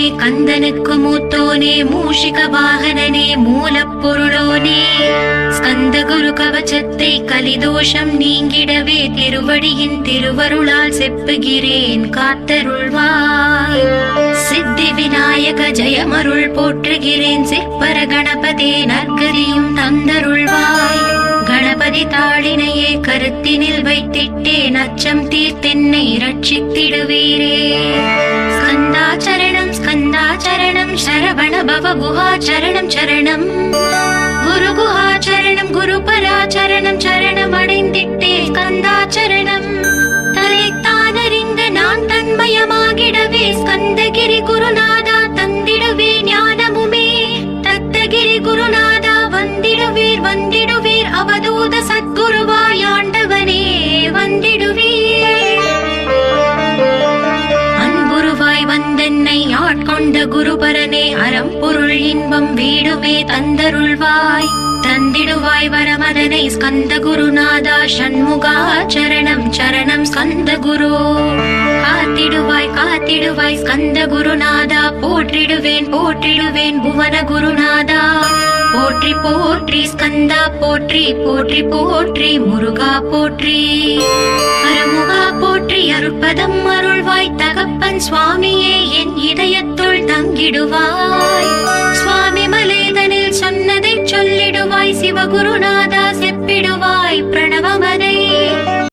மூத்தோனே கந்தனுக்கு மூத்தோனே மூஷிக வாகனனே மூலப்பொருளோனே ஸ்கந்த குரு கவச்சத்தை கலிதோஷம் நீங்கிடவே திருவடியின் திருவருளால் செப்புகிறேன் காத்தருள்வாய். சித்தி விநாயக ஜெயமருள் போற்றுகிறேன் சிற்பர கணபதே நற்கதியும் தந்தருள்வாய். கணபதி தாளினையே கருத்தினில் வைத்திட்டேன் அச்சம் தீர்த்தென்னை ரட்சித்திடுவீரே. ஸ்கந்தாச்சரணம் ஸ்கந்தாச்சரணம் சரவண பவ குஹாச்சரணம் சரணம் குரு குஹாச்சரணம் குரு பராச்சரணம் சரணம் அடைந்திட்டே ஸ்கந்தாச்சரணம். தலைத்தானறிந்த நான் தன்மயமாகிடவே ஸ்கந்தகிரி குருநாதா தந்திடுவே ஞானமுமே. தத்தகிரி குருநாதா வந்திடுவீர் வந்திடுவீர் அவதூத சத்குருவாய் ஆண்டவனே வந்திடுவீர். அன்புருவாய் வந்தென்னை ஆட்கொண்ட குருபரனே அறம்பொருள் இன்பம் வீடுமே தந்தருள்வாய். தந்திடுவாய் வரமதனை ஸ்கந்த குருநாதா ஷண்முகா சரணம் சரணம் ஸ்கந்த குரு. காத்திடுவாய் காத்திடுவாய் ஸ்கந்த குருநாதா போற்றிடுவேன் போற்றிடுவேன் புவன குருநாதா. போற்றி போற்றி ஸ்கந்தா போற்றி போற்றி போற்றி முருகா போற்றி. அருமுகா போற்றி அருட்பதம் அருள்வாய் தகப்பன் சுவாமியே என் இதயத்துள் தங்கிடுவாய். சுவாமி மலேதனில் சொன்னதை சொல்லிடுவாய் சிவகுருநாதா செப்பிடுவாய்.